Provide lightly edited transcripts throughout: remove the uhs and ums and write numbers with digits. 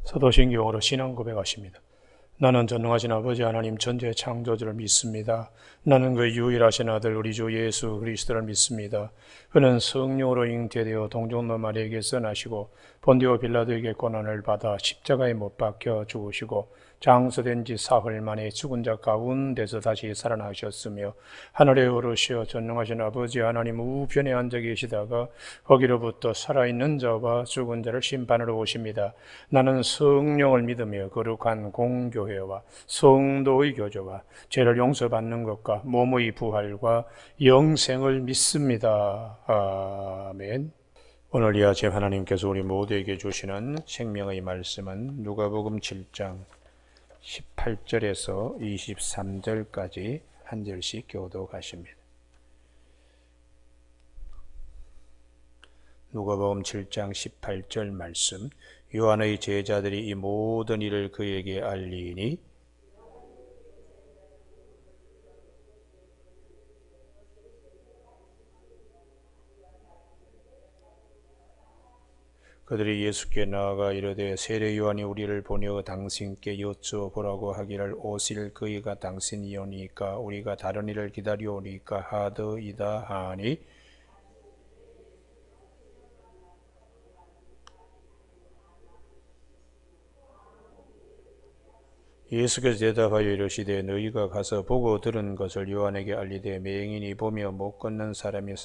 사도신경으로 신앙 고백하십니다. 나는 전능하신 아버지 하나님 전지의 창조주를 믿습니다. 나는 그 유일하신 아들 우리 주 예수 그리스도를 믿습니다. 그는 성령으로 잉태되어 동정노 마리아에게서 나시고 본디오 빌라도에게 고난을 받아 십자가에 못 박혀 죽으시고 장서된 지 사흘 만에 죽은 자 가운데서 다시 살아나셨으며 하늘에 오르시어 전능하신 아버지 하나님 우편에 앉아 계시다가 거기로부터 살아있는 자와 죽은 자를 심판하러 오십니다. 나는 성령을 믿으며 거룩한 공교회와 성도의 교제와 죄를 용서받는 것과 몸의 부활과 영생을 믿습니다. 아멘. 오늘 이 아침 하나님께서 우리 모두에게 주시는 생명의 말씀은 누가복음 7장 18절에서 23절까지 한 절씩 교독하십니다. 누가복음 7장 18절 말씀. 요한의 제자들이 이 모든 일을 그에게 알리니 그들이 예수께 나아가 이르되 세례 요한이 우리를 보내어 당신께 여쭤보라고 하기를 오실 그이가 당신이오니까 우리가 다른 일을 기다려오니까 하더이다 하니 예수께서 대답하여 이르시되 너희가 가서 보고 들은 것을 요한에게 알리되 맹인이 보며 못 걷는 사람이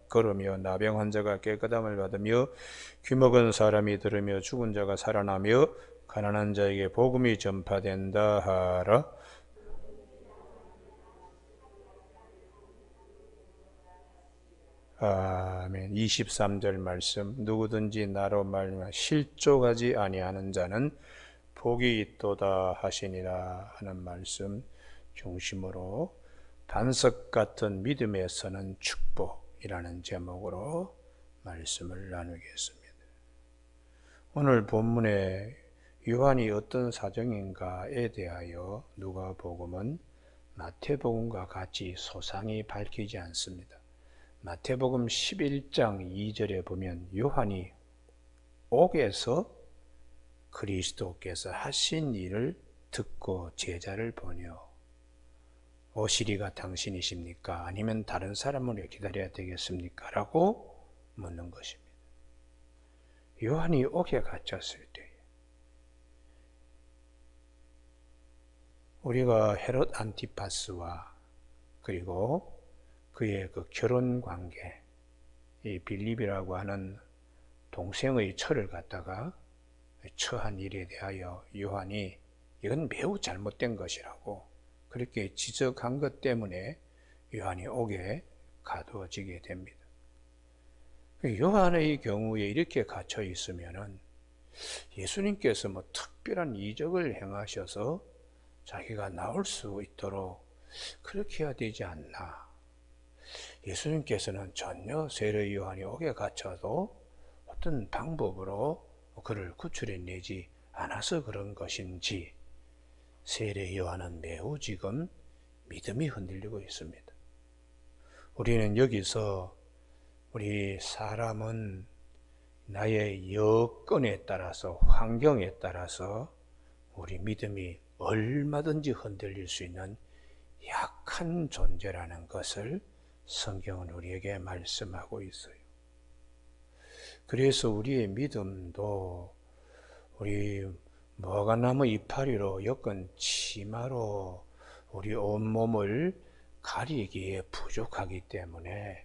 걸으며 나병 환자가 깨끗함을 받으며 귀먹은 사람이 들으며 죽은 자가 살아나며 가난한 자에게 복음이 전파된다 하라. 아멘. 23절 말씀. 누구든지 나로 말미암아 실족하지 아니하는 자는 복이 있도다 하시니라 하는 말씀 중심으로 반석 같은 믿음에 서는 축복이라는 제목으로 말씀을 나누겠습니다. 오늘 본문에 요한이 어떤 사정인가에 대하여 누가복음은 마태복음과 같이 소상히 밝히지 않습니다. 마태복음 11장 2절에 보면 요한이 옥에서 그리스도께서 하신 일을 듣고 제자를 보내어 오시리가 당신이십니까? 아니면 다른 사람을 기다려야 되겠습니까? 라고 묻는 것입니다. 요한이 옥에 갇혔을 때 우리가 헤롯 안티파스와 그리고 그의 그 결혼 관계, 이 빌립이라고 하는 동생의 처를 갖다가 처한 일에 대하여 요한이 이건 매우 잘못된 것이라고 그렇게 지적한 것 때문에 요한이 옥에 가두어지게 됩니다. 요한의 경우에 이렇게 갇혀 있으면은 예수님께서 뭐 특별한 이적을 행하셔서 자기가 나올 수 있도록 그렇게 해야 되지 않나. 예수님께서는 전혀 세례 요한이 옥에 갇혀도 어떤 방법으로 그를 구출해내지 않아서 그런 것인지 세례 요한은 매우 지금 믿음이 흔들리고 있습니다. 우리는 여기서 우리 사람은 나의 여건에 따라서 환경에 따라서 우리 믿음이 얼마든지 흔들릴 수 있는 약한 존재라는 것을 성경은 우리에게 말씀하고 있어요. 그래서 우리의 믿음도 우리 무화과나무 이파리로 엮은 치마로 우리 온몸을 가리기에 부족하기 때문에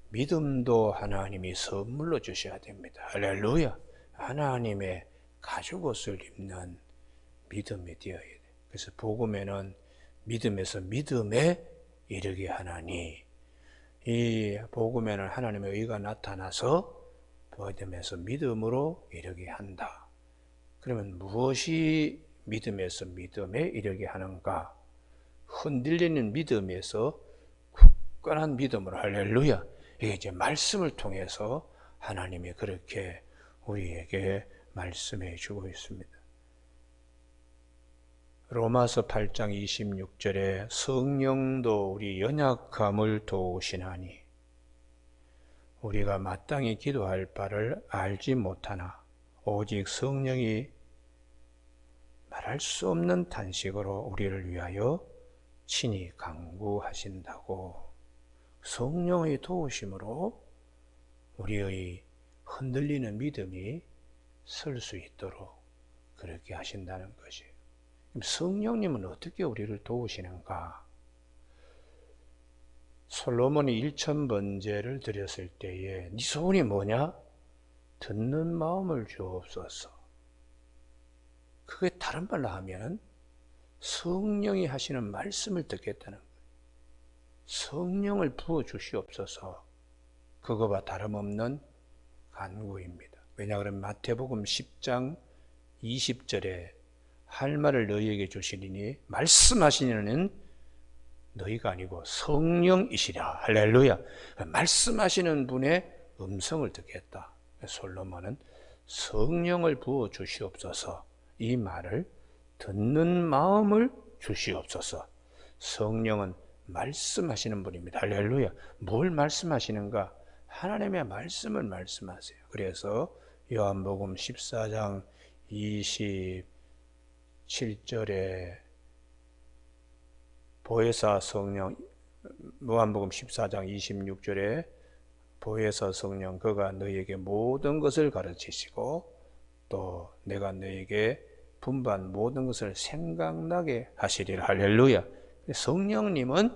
믿음도 하나님이 선물로 주셔야 됩니다. 할렐루야! 하나님의 가죽옷을 입는 믿음이 되어야 돼요. 그래서 복음에는 믿음에서 믿음에 이르게 하나니 이 복음에는 하나님의 의가 나타나서 믿음에서 믿음으로 이르게 한다. 그러면 무엇이 믿음에서 믿음에 이르게 하는가? 흔들리는 믿음에서 굳건한 믿음으로 할렐루야. 이게 이제 말씀을 통해서 하나님이 그렇게 우리에게 말씀해 주고 있습니다. 로마서 8장 26절에 성령도 우리 연약함을 도우시나니 우리가 마땅히 기도할 바를 알지 못하나 오직 성령이 말할 수 없는 탄식으로 우리를 위하여 친히 간구하신다고. 성령의 도우심으로 우리의 흔들리는 믿음이 설 수 있도록 그렇게 하신다는 것이에요. 성령님은 어떻게 우리를 도우시는가? 솔로몬이 1000번제를 드렸을 때에 네 소원이 뭐냐? 듣는 마음을 주옵소서. 그게 다른 말로 하면 성령이 하시는 말씀을 듣겠다는 거예요. 성령을 부어주시옵소서. 그거와 다름없는 간구입니다. 왜냐 그러면 마태복음 10장 20절에 할 말을 너희에게 주시리니 말씀하시는 너희가 아니고 성령이시라. 할렐루야. 말씀하시는 분의 음성을 듣겠다. 솔로몬은 성령을 부어 주시옵소서. 이 말을 듣는 마음을 주시옵소서. 성령은 말씀하시는 분입니다. 할렐루야. 뭘 말씀하시는가? 하나님의 말씀을 말씀하세요. 그래서 요한복음 14장 27절에 보혜사 성령, 요한복음 14장 26절에 보혜사 성령 그가 너희에게 모든 것을 가르치시고 또 내가 너희에게 분반 모든 것을 생각나게 하시리라. 할렐루야. 성령님은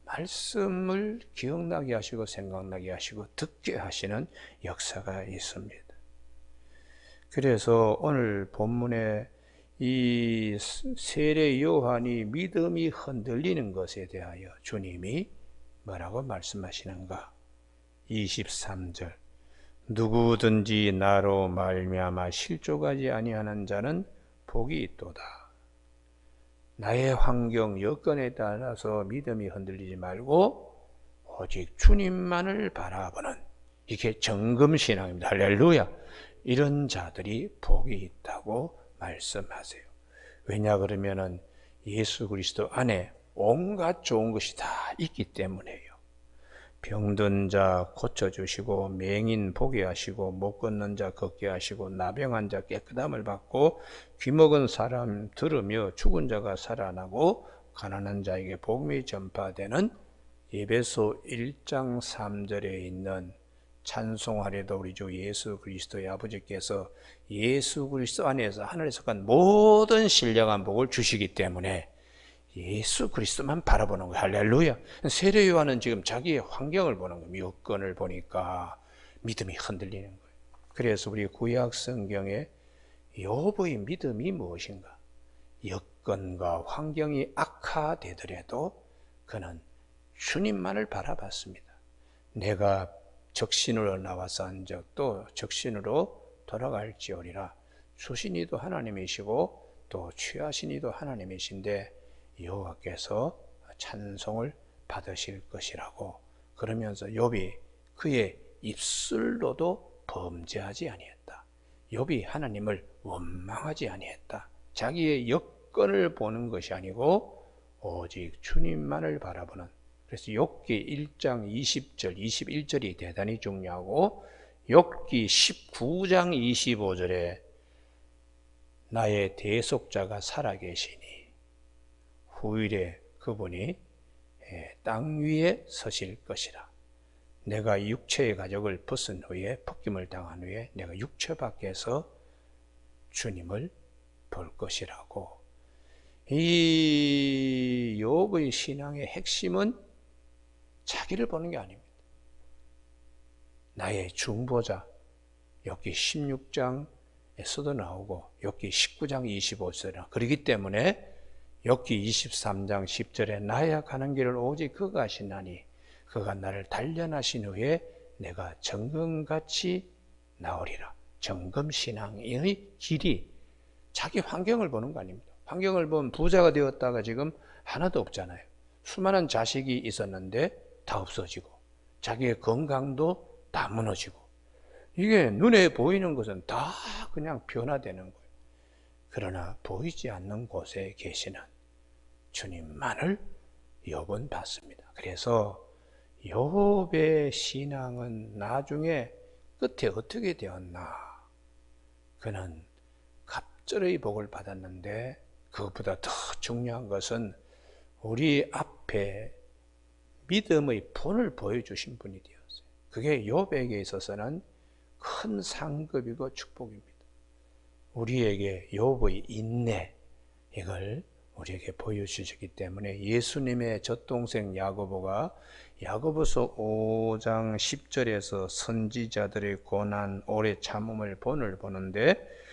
말씀을 기억나게 하시고 생각나게 하시고 듣게 하시는 역사가 있습니다. 그래서 오늘 본문에 이 세례 요한이 믿음이 흔들리는 것에 대하여 주님이 뭐라고 말씀하시는가? 23절 누구든지 나로 말미암아 실족하지 아니하는 자는 복이 있도다. 나의 환경 여건에 따라서 믿음이 흔들리지 말고 오직 주님만을 바라보는 이게 정금신앙입니다. 할렐루야. 이런 자들이 복이 있다고 말씀하세요. 왜냐 그러면은 예수 그리스도 안에 온갖 좋은 것이 다 있기 때문에요. 병든 자 고쳐주시고 맹인 보게 하시고 못 걷는 자 걷게 하시고 나병한 자 깨끗함을 받고 귀먹은 사람 들으며 죽은 자가 살아나고 가난한 자에게 복음이 전파되는 에베소 1장 3절에 있는 찬송하리도 우리 주 예수 그리스도의 아버지께서 예수 그리스도 안에서 하늘에 속한 모든 신령한 복을 주시기 때문에 예수 그리스도만 바라보는 거예요. 할렐루야. 세례 요한은 지금 자기의 환경을 보는 거예요. 여건을 보니까 믿음이 흔들리는 거예요. 그래서 우리 구약 성경에 욥의 믿음이 무엇인가? 여건과 환경이 악화되더라도 그는 주님만을 바라봤습니다. 내가 적신으로 나와서 한 적도 적신으로 돌아갈지어리라. 주신 이도 하나님이시고 또 취하신 이도 하나님이신데 여호와께서 찬송을 받으실 것이라고 그러면서 욥이 그의 입술로도 범죄하지 아니했다. 욥이 하나님을 원망하지 아니했다. 자기의 여건을 보는 것이 아니고 오직 주님만을 바라보는. 그래서 욥기 1장 20절 21절이 대단히 중요하고 욥기 19장 25절에 나의 대속자가 살아계시니 후일에 그분이 땅 위에 서실 것이라. 내가 육체의 가죽을 벗은 후에 벗김을 당한 후에 내가 육체 밖에서 주님을 볼 것이라고. 이 욥의 신앙의 핵심은 자기를 보는 게 아닙니다. 나의 중보자 욥기 16장에서도 나오고 욥기 19장 25절이나 그렇기 때문에 욥기 23장 10절에 나야 가는 길을 오직 그가 하시나니 그가 나를 단련하신 후에 내가 정금같이 나오리라. 정금신앙의 길이 자기 환경을 보는 거 아닙니다. 환경을 보면 부자가 되었다가 지금 하나도 없잖아요. 수많은 자식이 있었는데 다 없어지고 자기의 건강도 다 무너지고 이게 눈에 보이는 것은 다 그냥 변화되는 거예요. 그러나 보이지 않는 곳에 계시는 주님만을 욥은 봤습니다. 그래서 욥의 신앙은 나중에 끝에 어떻게 되었나? 그는 갑절의 복을 받았는데 그것보다 더 중요한 것은 우리 앞에 믿음의 본을 보여주신 분이 되었어요. 그게 욥에게 있어서는 큰 상급이고 축복입니다. 우리에게 욥의 인내, 이걸 우리에게 보여주셨기 때문에 예수님의 젖동생 야고보가 야고보서 5장 10절에서 선지자들의 고난, 오래 참음을 본을 보는데,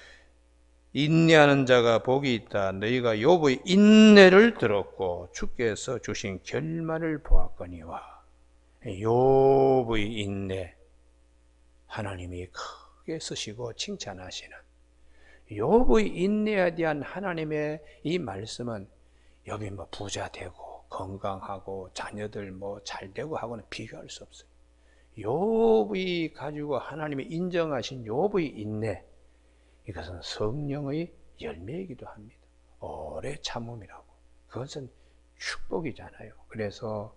인내하는 자가 복이 있다. 너희가 욥의 인내를 들었고 주께서 주신 결말을 보았거니와. 욥의 인내, 하나님이 크게 쓰시고 칭찬하시는 욥의 인내에 대한 하나님의 이 말씀은 욥이 뭐 부자 되고 건강하고 자녀들 뭐 잘 되고 하고는 비교할 수 없어요. 욥이 가지고 하나님이 인정하신 욥의 인내, 이것은 성령의 열매이기도 합니다. 오래 참음이라고. 그것은 축복이잖아요. 그래서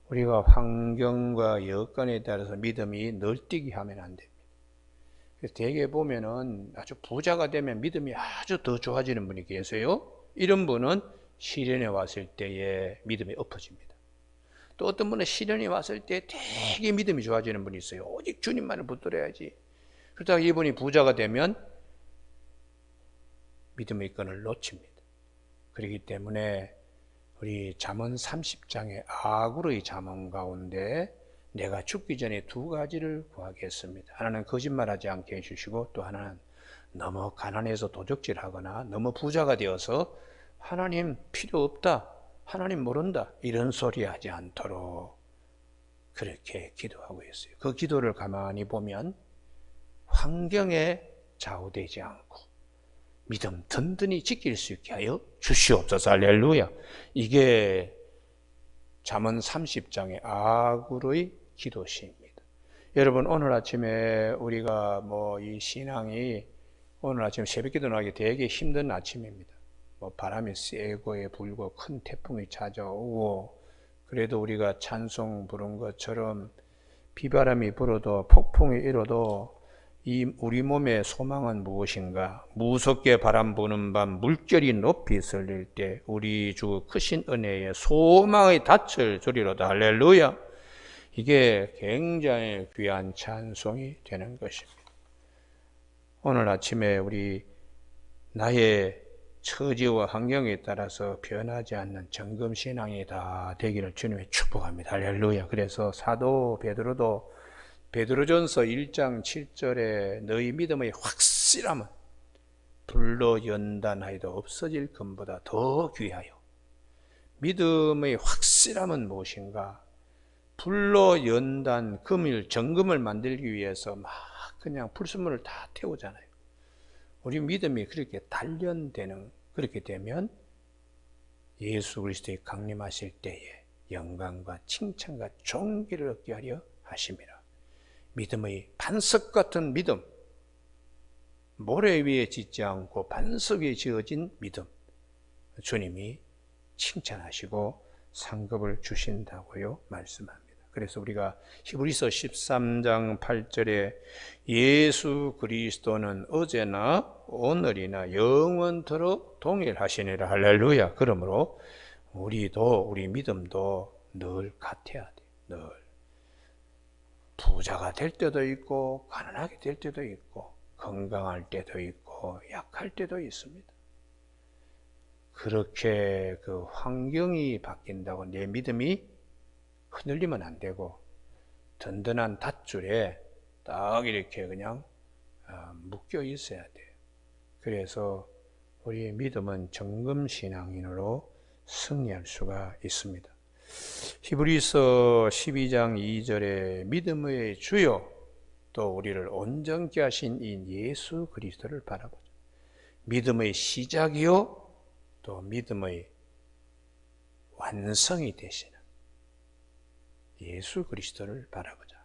우리가 환경과 여건에 따라서 믿음이 널뛰게 하면 안 됩니다. 대개 보면은 아주 부자가 되면 믿음이 아주 더 좋아지는 분이 계세요. 이런 분은 시련에 왔을 때에 믿음이 엎어집니다. 또 어떤 분은 시련이 왔을 때 되게 믿음이 좋아지는 분이 있어요. 오직 주님만을 붙들어야지. 그러다가 이분이 부자가 되면 믿음의 끈을 놓칩니다. 그렇기 때문에 우리 잠언 30장의 아굴의 잠언 가운데 내가 죽기 전에 두 가지를 구하겠습니다. 하나는 거짓말하지 않게 해주시고, 또 하나는 너무 가난해서 도적질하거나 너무 부자가 되어서 하나님 필요 없다, 하나님 모른다, 이런 소리 하지 않도록 그렇게 기도하고 있어요. 그 기도를 가만히 보면 환경에 좌우되지 않고 믿음 든든히 지킬 수 있게 하여 주시옵소서. 할렐루야. 이게 잠언 30장의 아굴의 기도시입니다. 여러분, 오늘 아침에 우리가 이 신앙이 오늘 아침 새벽기도 나기 되게 힘든 아침입니다. 바람이 세고 불고 큰 태풍이 찾아오고, 그래도 우리가 찬송 부른 것처럼 비바람이 불어도 폭풍이 일어도 이 우리 몸의 소망은 무엇인가? 무섭게 바람 부는 밤 물결이 높이 설릴 때 우리 주 크신 은혜에 소망의 닻을 주리로다. 할렐루야. 이게 굉장히 귀한 찬송이 되는 것입니다. 오늘 아침에 우리 나의 처지와 환경에 따라서 변하지 않는 정금신앙이 다 되기를 주님의 축복합니다. 할렐루야. 그래서 사도 베드로도 베드로전서 1장 7절에 너희 믿음의 확실함은 불로 연단하여도 없어질 금보다 더 귀하여. 믿음의 확실함은 무엇인가? 불로 연단, 금일, 정금을 만들기 위해서 막 그냥 불순물을 다 태우잖아요. 우리 믿음이 그렇게 단련되는, 그렇게 되면 예수 그리스도의 강림하실 때에 영광과 칭찬과 존귀를 얻게 하려 하심이라. 믿음의 반석 같은 믿음, 모래 위에 짓지 않고 반석 위에 지어진 믿음, 주님이 칭찬하시고 상급을 주신다고요 말씀합니다. 그래서 우리가 히브리서 13장 8절에 예수 그리스도는 어제나 오늘이나 영원토록 동일하시니라. 할렐루야. 그러므로 우리 믿음도 늘 같아야 돼요. 늘. 부자가 될 때도 있고 가난하게 될 때도 있고 건강할 때도 있고 약할 때도 있습니다. 그렇게 그 환경이 바뀐다고 내 믿음이 흔들리면 안 되고 든든한 닷줄에 딱 이렇게 그냥 묶여 있어야 돼요. 그래서 우리의 믿음은 정금신앙인으로 승리할 수가 있습니다. 히브리서 12장 2절에 믿음의 주요 또 우리를 온전케 하신 이 예수 그리스도를 바라보자. 믿음의 시작이요 또 믿음의 완성이 되시는 예수 그리스도를 바라보자.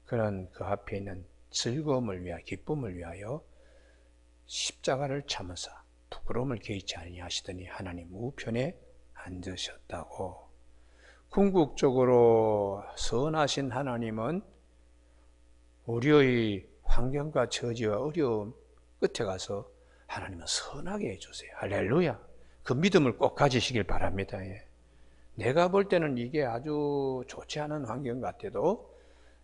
그런 그 앞에 있는 즐거움을 위하여, 기쁨을 위하여 십자가를 참으사 부끄러움을 개의치 아니하시더니 하나님 우편에 앉으셨다고. 궁극적으로 선하신 하나님은 우리의 환경과 처지와 어려움 끝에 가서 하나님은 선하게 해주세요. 할렐루야. 그 믿음을 꼭 가지시길 바랍니다. 예. 내가 볼 때는 이게 아주 좋지 않은 환경 같아도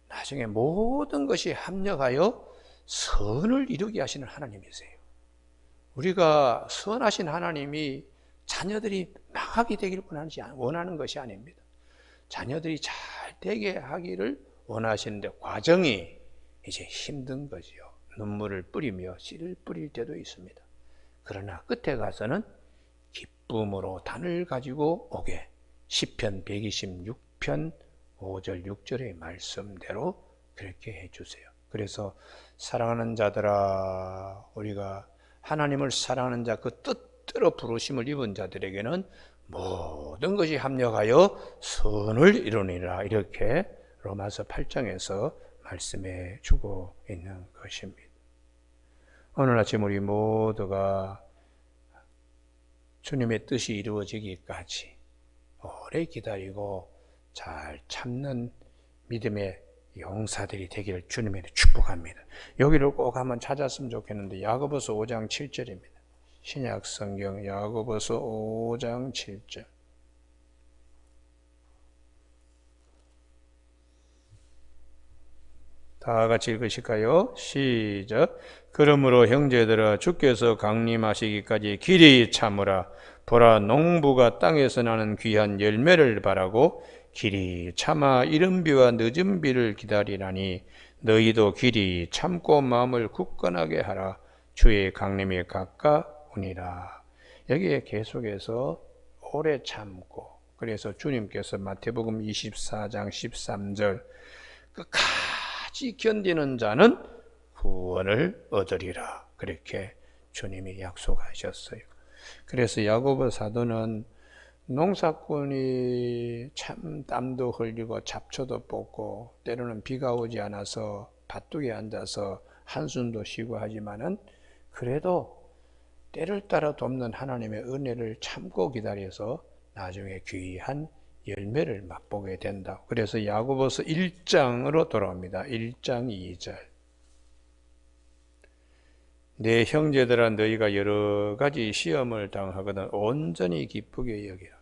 나중에 모든 것이 합력하여 선을 이루게 하시는 하나님이세요. 우리가 선하신 하나님이 자녀들이 망하게 되기를 원하는 것이 아닙니다. 자녀들이 잘 되게 하기를 원하시는데 과정이 이제 힘든 거지요. 눈물을 뿌리며 씨를 뿌릴 때도 있습니다. 그러나 끝에 가서는 기쁨으로 단을 가지고 오게. 시편 126편 5절 6절의 말씀대로 그렇게 해주세요. 그래서 사랑하는 자들아, 우리가 하나님을 사랑하는 자, 그 뜻대로 부르심을 입은 자들에게는 모든 것이 합력하여 선을 이루니라, 이렇게 로마서 8장에서 말씀해 주고 있는 것입니다. 오늘 아침 우리 모두가 주님의 뜻이 이루어지기까지 오래 기다리고 잘 참는 믿음의 용사들이 되기를 주님의 축복합니다. 여기를 꼭 한번 찾았으면 좋겠는데 야고보서 5장 7절입니다. 신약 성경 야고보서 5장 7절. 다 같이 읽으실까요? 시작. 그러므로 형제들아, 주께서 강림하시기까지 길이 참으라. 보라, 농부가 땅에서 나는 귀한 열매를 바라고 길이 참아 이른 비와 늦은 비를 기다리라니 너희도 길이 참고 마음을 굳건하게 하라. 주의 강림이 가까우니라. 여기에 계속해서 오래 참고, 그래서 주님께서 마태복음 24장 13절 끝까지 견디는 자는 구원을 얻으리라, 그렇게 주님이 약속하셨어요. 그래서 야고보 사도는 농사꾼이 참 땀도 흘리고 잡초도 뽑고 때로는 비가 오지 않아서 밭둑에 앉아서 한숨도 쉬고 하지만은 그래도 때를 따라 돕는 하나님의 은혜를 참고 기다려서 나중에 귀한 열매를 맛보게 된다. 그래서 야고보서 1장으로 돌아옵니다. 1장 2절. 내 형제들아, 너희가 여러 가지 시험을 당하거든 온전히 기쁘게 여기라.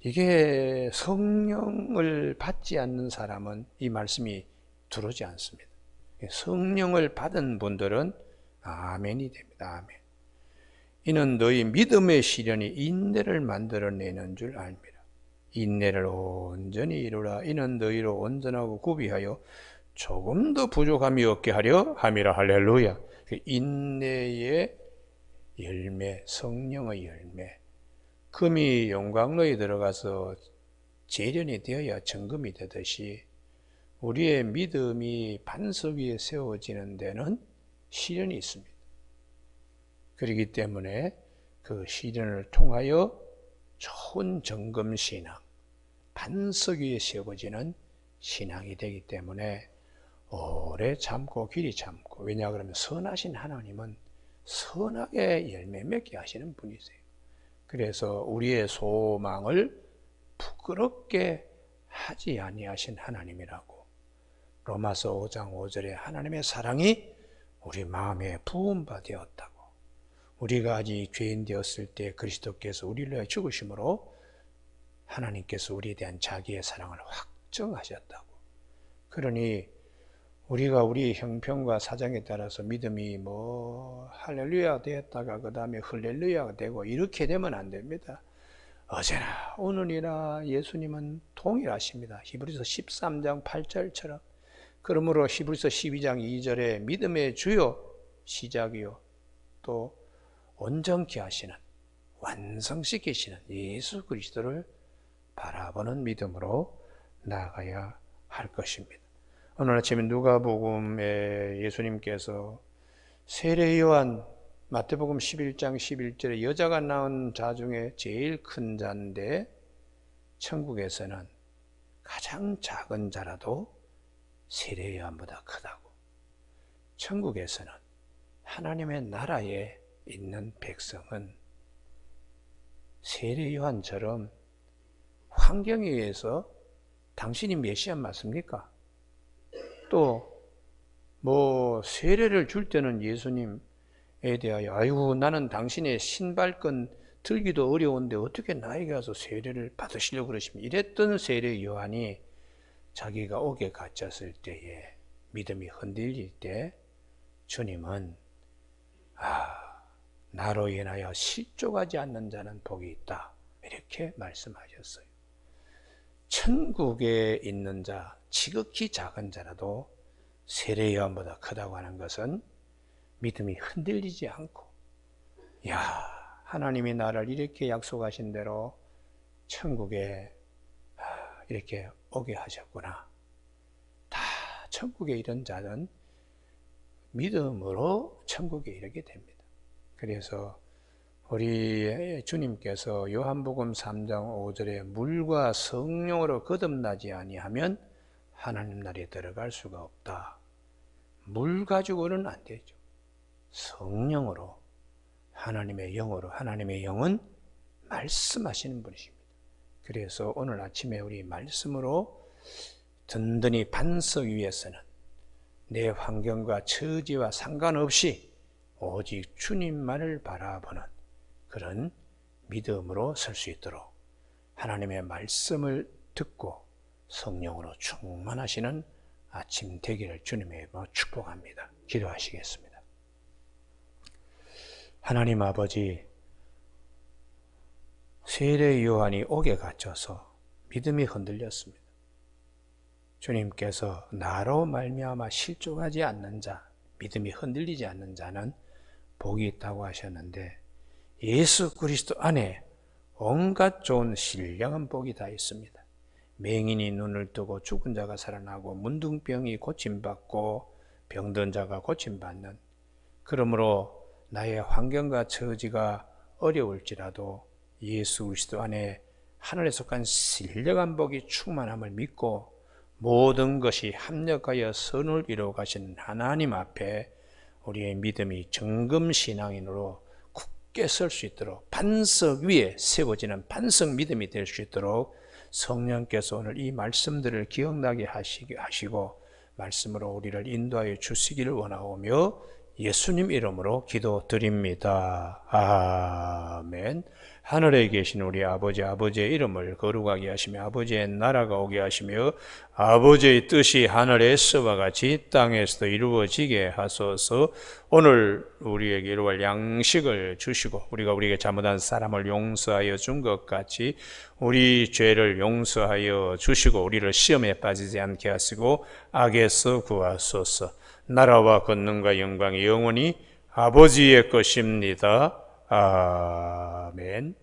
이게 성령을 받지 않는 사람은 이 말씀이 들어오지 않습니다. 성령을 받은 분들은 아멘이 됩니다. 아멘. 이는 너희 믿음의 시련이 인내를 만들어내는 줄 압니다. 인내를 온전히 이루라. 이는 너희로 온전하고 구비하여 조금도 부족함이 없게 하려 함이라. 할렐루야. 인내의 열매, 성령의 열매. 금이 용광로에 들어가서 재련이 되어야 정금이 되듯이 우리의 믿음이 반석 위에 세워지는 데는 시련이 있습니다. 그렇기 때문에 그 시련을 통하여 좋은 정금신앙, 반석 위에 세워지는 신앙이 되기 때문에 오래 참고 길이 참고, 왜냐 그러면 선하신 하나님은 선하게 열매 맺게 하시는 분이세요. 그래서 우리의 소망을 부끄럽게 하지 아니하신 하나님이라고. 로마서 5장 5절에 하나님의 사랑이 우리 마음에 부은 바 되었다고. 우리가 아직 죄인 되었을 때 그리스도께서 우리를 위하여 죽으심으로 하나님께서 우리에 대한 자기의 사랑을 확정하셨다고. 그러니 우리가 우리 형편과 사정에 따라서 믿음이 할렐루야 되었다가 그 다음에 흘렐루야가 되고 이렇게 되면 안 됩니다. 어제나 오늘이나 예수님은 동일하십니다. 히브리서 13장 8절처럼. 그러므로 히브리서 12장 2절에 믿음의 주요 시작이요 또 온전케 하시는, 완성시키시는 예수 그리스도를 바라보는 믿음으로 나아가야 할 것입니다. 오늘 아침에 누가복음에 예수님께서 세례 요한, 마태복음 11장 11절에 여자가 낳은 자 중에 제일 큰 자인데 천국에서는 가장 작은 자라도 세례 요한보다 크다고. 천국에서는 하나님의 나라에 있는 백성은 세례 요한처럼 환경에 의해서 당신이 메시아 맞습니까? 또 세례를 줄 때는 예수님 대하여 아이고 나는 당신의 신발끈 들기도 어려운데 어떻게 나에게 와서 세례를 받으시려고 그러십니까? 이랬던 세례 요한이 자기가 옥에 갇혔을 때에 믿음이 흔들릴 때 주님은 나로 인하여 실족하지 않는 자는 복이 있다 이렇게 말씀하셨어요. 천국에 있는 자, 지극히 작은 자라도 세례 요한보다 크다고 하는 것은 믿음이 흔들리지 않고 하나님이 나를 이렇게 약속하신 대로 천국에 이렇게 오게 하셨구나. 다 천국에 이른 자는 믿음으로 천국에 이르게 됩니다. 그래서 우리 주님께서 요한복음 3장 5절에 물과 성령으로 거듭나지 아니하면 하나님 나라에 들어갈 수가 없다. 물 가지고는 안 되죠. 성령으로, 하나님의 영으로, 하나님의 영은 말씀하시는 분이십니다. 그래서 오늘 아침에 우리 말씀으로 든든히 반석 위에서는 내 환경과 처지와 상관없이 오직 주님만을 바라보는 그런 믿음으로 설 수 있도록 하나님의 말씀을 듣고 성령으로 충만하시는 아침 되기를 주님의 이름으로 축복합니다. 기도하시겠습니다. 하나님 아버지, 세례 요한이 옥에 갇혀서 믿음이 흔들렸습니다. 주님께서 나로 말미암아 실족하지 않는 자, 믿음이 흔들리지 않는 자는 복이 있다고 하셨는데 예수 그리스도 안에 온갖 좋은 신령한 복이 다 있습니다. 맹인이 눈을 뜨고 죽은 자가 살아나고 문둥병이 고침받고 병든 자가 고침받는, 그러므로 나의 환경과 처지가 어려울지라도 예수 그리스도 안에 하늘에 속한 신령한 복이 충만함을 믿고 모든 것이 합력하여 선을 이루어 가시는 하나님 앞에 우리의 믿음이 정금신앙인으로 굳게 설 수 있도록 반석 위에 세워지는 반석 믿음이 될 수 있도록 성령께서 오늘 이 말씀들을 기억나게 하시고 말씀으로 우리를 인도하여 주시기를 원하오며 예수님 이름으로 기도드립니다. 아멘. 하늘에 계신 우리 아버지, 아버지의 이름을 거룩하게 하시며 아버지의 나라가 오게 하시며 아버지의 뜻이 하늘에서와 같이 땅에서도 이루어지게 하소서. 오늘 우리에게 이루어질 양식을 주시고 우리가 우리에게 잘못한 사람을 용서하여 준 것 같이 우리 죄를 용서하여 주시고 우리를 시험에 빠지지 않게 하시고 악에서 구하소서. 나라와 권능과 영광이 영원히 아버지의 것입니다. 아멘.